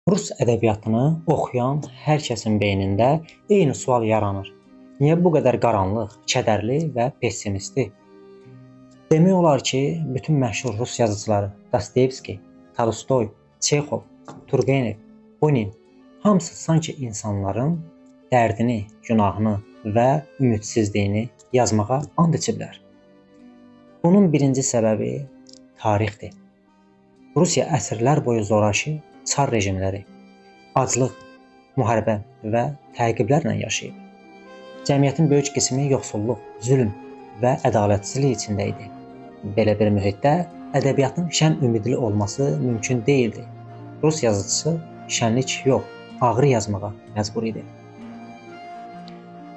Rus ədəbiyyatını oxuyan hər kəsin beynində eyni sual yaranır. Niyə bu qədər qaranlıq, kədərli və pessimistdir? Demək olar ki, bütün məşhur rus yazıçıları Dostoyevski, Tolstoy, Çexov, Turgenev, Bunin hamısı sanki insanların dərdini, günahını və ümidsizliyini yazmağa and içiblər. Bunun birinci səbəbi tarixdir. Rusiya əsrlər boyu zorakı çar rejimləri, aclıq, müharibə və təqiblərlə yaşayıb. Cəmiyyətin böyük qismi yoxsulluq, zülm və ədalətsizlik içində idi. Belə bir mühitdə ədəbiyyatın şən ümidli olması mümkün deyildi. Rus yazıçısı şənlik yox, ağrı yazmağa məcbur idi.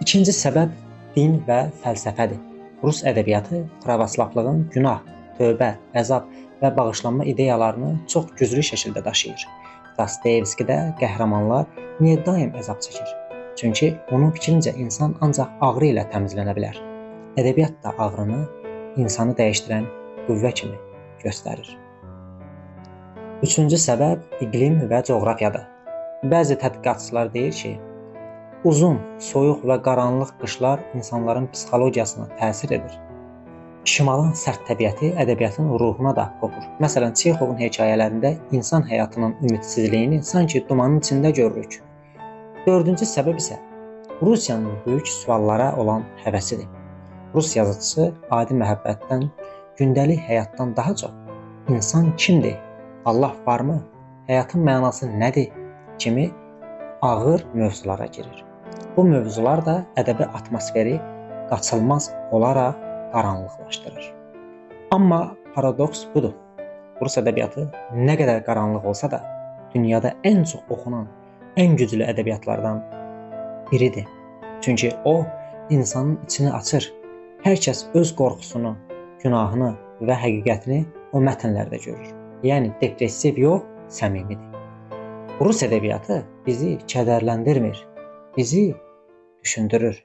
İkinci səbəb din və fəlsəfədir. Rus ədəbiyyatı pravoslavlığın günah, tövbə, əzab və bağışlanma ideyalarını çox güclü şəkildə daşıyır. Dostoyevskidə qəhrəmanlar niyə daim əzab çəkir? Çünki onun fikrincə insan ancaq ağrı ilə təmizlənə bilər. Ədəbiyyat da ağrını insanı dəyişdirən qüvvə kimi göstərir. Üçüncü səbəb iqlim və coğrafiyadır. Bəzi tədqiqatçılar deyir ki, uzun, soyuq və qaranlıq qışlar insanların psixologiyasına təsir edir. Şimalın sərt təbiəti ədəbiyyatın ruhuna da hopur. Məsələn, Çexovun hekayələrində insan həyatının ümidsizliyini sanki dumanın içində görürük. Dördüncü səbəb isə Rusiyanın böyük suallara olan həvəsidir. Rus yazıçısı adi məhəbbətdən, gündəlik həyatdan daha çox insan kimdir, Allah varmı, həyatın mənası nədir kimi ağır mövzulara girir. Bu mövzular da ədəbi atmosferi qaçılmaz olaraq qaranlıqlaşdırır. Amma paradoks budur. Rus ədəbiyyatı nə qədər qaranlıq olsa da, dünyada ən çox oxunan, ən güclü ədəbiyyatlardan biridir. Çünki o, insanın içini açır. Hər kəs öz qorxusunu, günahını və həqiqətini o mətnlərdə görür. Yəni, depressiv yox, səmimidir. Rus ədəbiyyatı bizi kədərləndirmir, bizi düşündürür.